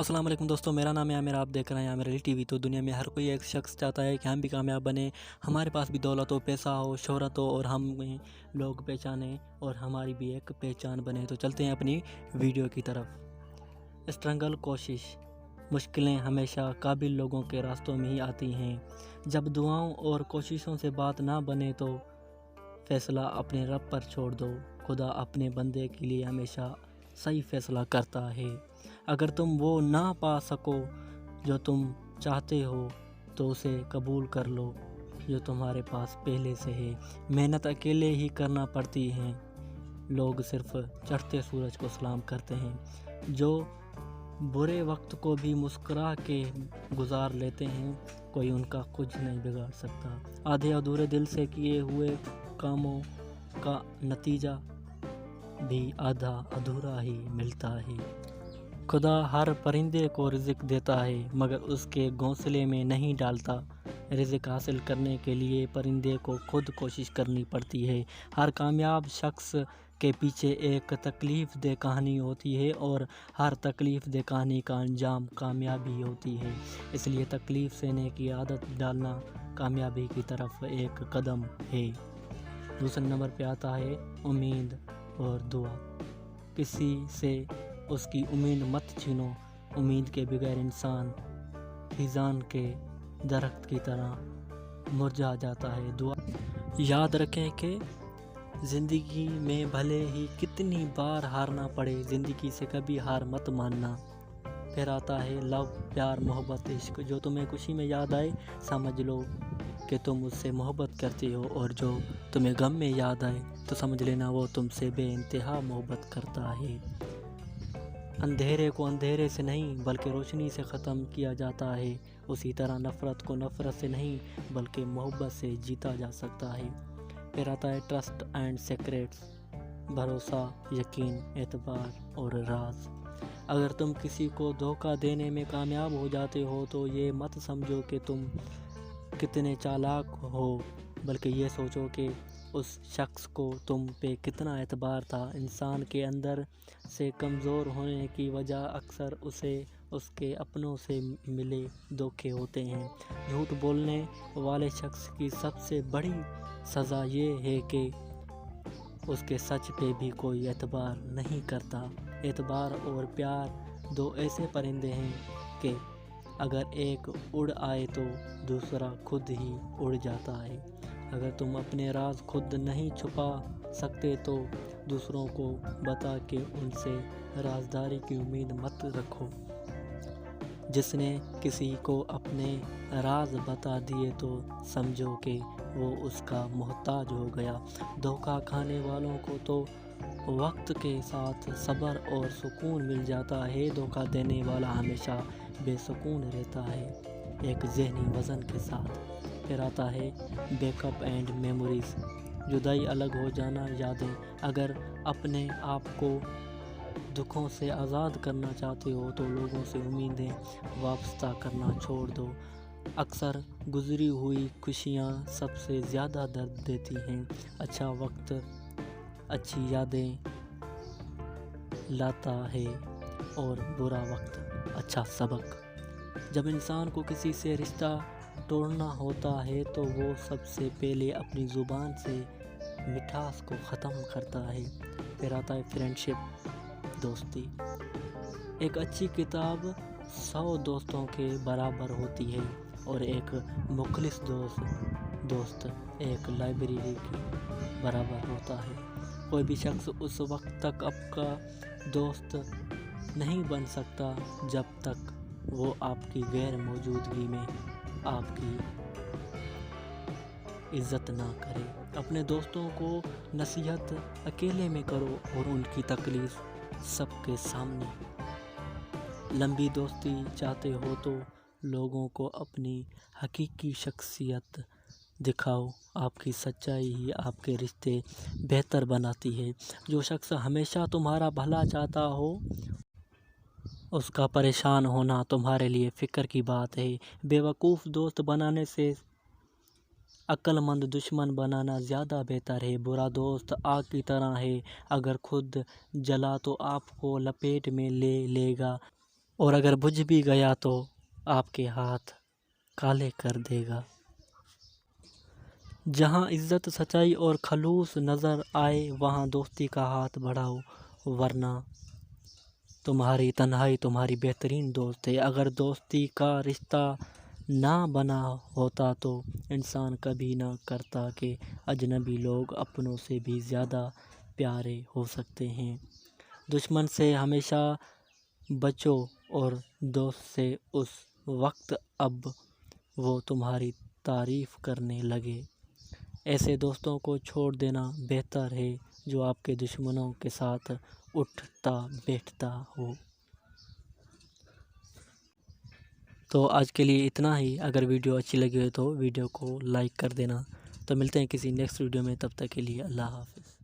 अस्सलाम वालेकुम दोस्तों, मेरा नाम है आमिर। आप देख रहे हैं आमिर अली टीवी। तो दुनिया में हर कोई एक शख्स चाहता है कि हम भी कामयाब बने, हमारे पास भी दौलत हो, पैसा हो, शोहरत हो और हमें लोग पहचाने और हमारी भी एक पहचान बने। तो चलते हैं अपनी वीडियो की तरफ। स्ट्रगल, कोशिश, मुश्किलें हमेशा काबिल लोगों के रास्तों में ही आती हैं। जब दुआओं और कोशिशों से बात ना बने तो फैसला अपने रब पर छोड़ दो। खुदा अपने बंदे के लिए हमेशा सही फैसला करता है। अगर तुम वो ना पा सको जो तुम चाहते हो तो उसे कबूल कर लो जो तुम्हारे पास पहले से है। मेहनत अकेले ही करना पड़ती है, लोग सिर्फ चढ़ते सूरज को सलाम करते हैं। जो बुरे वक्त को भी मुस्कुरा के गुजार लेते हैं, कोई उनका कुछ नहीं बिगाड़ सकता। आधे अधूरे दिल से किए हुए कामों का नतीजा भी आधा अधूरा ही मिलता है। खुदा हर परिंदे को रिज़्क देता है मगर उसके घोंसले में नहीं डालता। रिज़्क हासिल करने के लिए परिंदे को खुद कोशिश करनी पड़ती है। हर कामयाब शख्स के पीछे एक तकलीफ़ दे कहानी होती है और हर तकलीफ़ दे कहानी का अंजाम कामयाबी होती है। इसलिए तकलीफ़ सहने की आदत डालना कामयाबी की तरफ एक कदम है। दूसरे नंबर पे आता है उम्मीद और दुआ। किसी से उसकी उम्मीद मत छीनो। उम्मीद के बगैर इंसान खिजान के दरख्त की तरह मुरझा जाता है। दुआ याद रखें कि ज़िंदगी में भले ही कितनी बार हारना पड़े, ज़िंदगी से कभी हार मत मानना। फिर आता है लव, प्यार, मोहब्बत, इश्क। जो तुम्हें खुशी में याद आए समझ लो कि तुम उससे मोहब्बत करते हो, और जो तुम्हें गम में याद आए तो समझ लेना वो तुमसे बेइंतहा मोहब्बत करता है। अंधेरे को अंधेरे से नहीं बल्कि रोशनी से ख़त्म किया जाता है। उसी तरह नफ़रत को नफ़रत से नहीं बल्कि मोहब्बत से जीता जा सकता है। फिर आता है ट्रस्ट एंड सीक्रेट्स, भरोसा, यकीन, एतबार और राज। अगर तुम किसी को धोखा देने में कामयाब हो जाते हो तो ये मत समझो कि तुम कितने चालाक हो, बल्कि ये सोचो कि उस शख्स को तुम पे कितना एतबार था। इंसान के अंदर से कमज़ोर होने की वजह अक्सर उसे उसके अपनों से मिले धोखे होते हैं। झूठ बोलने वाले शख्स की सबसे बड़ी सज़ा ये है कि उसके सच पे भी कोई एतबार नहीं करता। एतबार और प्यार दो ऐसे परिंदे हैं कि अगर एक उड़ आए तो दूसरा खुद ही उड़ जाता है। अगर तुम अपने राज खुद नहीं छुपा सकते तो दूसरों को बता के उनसे राजदारी की उम्मीद मत रखो। जिसने किसी को अपने राज बता दिए तो समझो कि वो उसका मोहताज हो गया। धोखा खाने वालों को तो वक्त के साथ सब्र और सुकून मिल जाता है, धोखा देने वाला हमेशा बेसुकून रहता है, एक ज़हनी वज़न के साथ। फिर आता है बैकअप एंड मेमोरीज़, जुदाई, अलग हो जाना, यादें। अगर अपने आप को दुखों से आज़ाद करना चाहते हो तो लोगों से उम्मीदें वाबस्ता करना छोड़ दो। अक्सर गुजरी हुई खुशियाँ सबसे ज़्यादा दर्द देती हैं। अच्छा वक्त अच्छी यादें लाता है और बुरा वक्त अच्छा सबक। जब इंसान को किसी से रिश्ता तोड़ना होता है तो वो सबसे पहले अपनी ज़ुबान से मिठास को ख़त्म करता है। फिर आता है फ्रेंडशिप, दोस्ती। एक अच्छी किताब 100 दोस्तों के बराबर होती है और एक मुखलिस दोस्त एक लाइब्रेरी के बराबर होता है। कोई भी शख्स उस वक्त तक आपका दोस्त नहीं बन सकता जब तक वो आपकी गैर मौजूदगी में आपकी इज़्ज़त ना करे। अपने दोस्तों को नसीहत अकेले में करो और उनकी तकलीफ़ सबके सामने। लंबी दोस्ती चाहते हो तो लोगों को अपनी हकीकी शख्सियत दिखाओ। आपकी सच्चाई ही आपके रिश्ते बेहतर बनाती है। जो शख्स हमेशा तुम्हारा भला चाहता हो उसका परेशान होना तुम्हारे लिए फ़िक्र की बात है। बेवकूफ़ दोस्त बनाने से अक्लमंद दुश्मन बनाना ज़्यादा बेहतर है। बुरा दोस्त आग की तरह है, अगर खुद जला तो आपको लपेट में ले लेगा اور اگر بجھ بھی گیا تو آپ کے ہاتھ کالے کر دے گا۔ جہاں عزت، سچائی اور خلوص نظر آئے وہاں دوستی کا ہاتھ بڑھاؤ، ورنہ تمہاری تنہائی تمہاری بہترین دوست ہے۔ اگر دوستی کا رشتہ نہ بنا ہوتا تو انسان کبھی نہ کرتا کہ اجنبی لوگ اپنوں سے بھی زیادہ پیارے ہو سکتے ہیں۔ دشمن سے ہمیشہ بچو اور دوست سے اس وقت اب وہ تمہاری تعریف کرنے لگے۔ ایسے دوستوں کو چھوڑ دینا بہتر ہے جو آپ کے دشمنوں کے ساتھ اٹھتا بیٹھتا ہو۔ تو آج کے لیے اتنا ہی۔ اگر ویڈیو اچھی لگی ہو تو ویڈیو کو لائک کر دینا۔ تو ملتے ہیں کسی نیکسٹ ویڈیو میں، تب تک کے لیے اللہ حافظ۔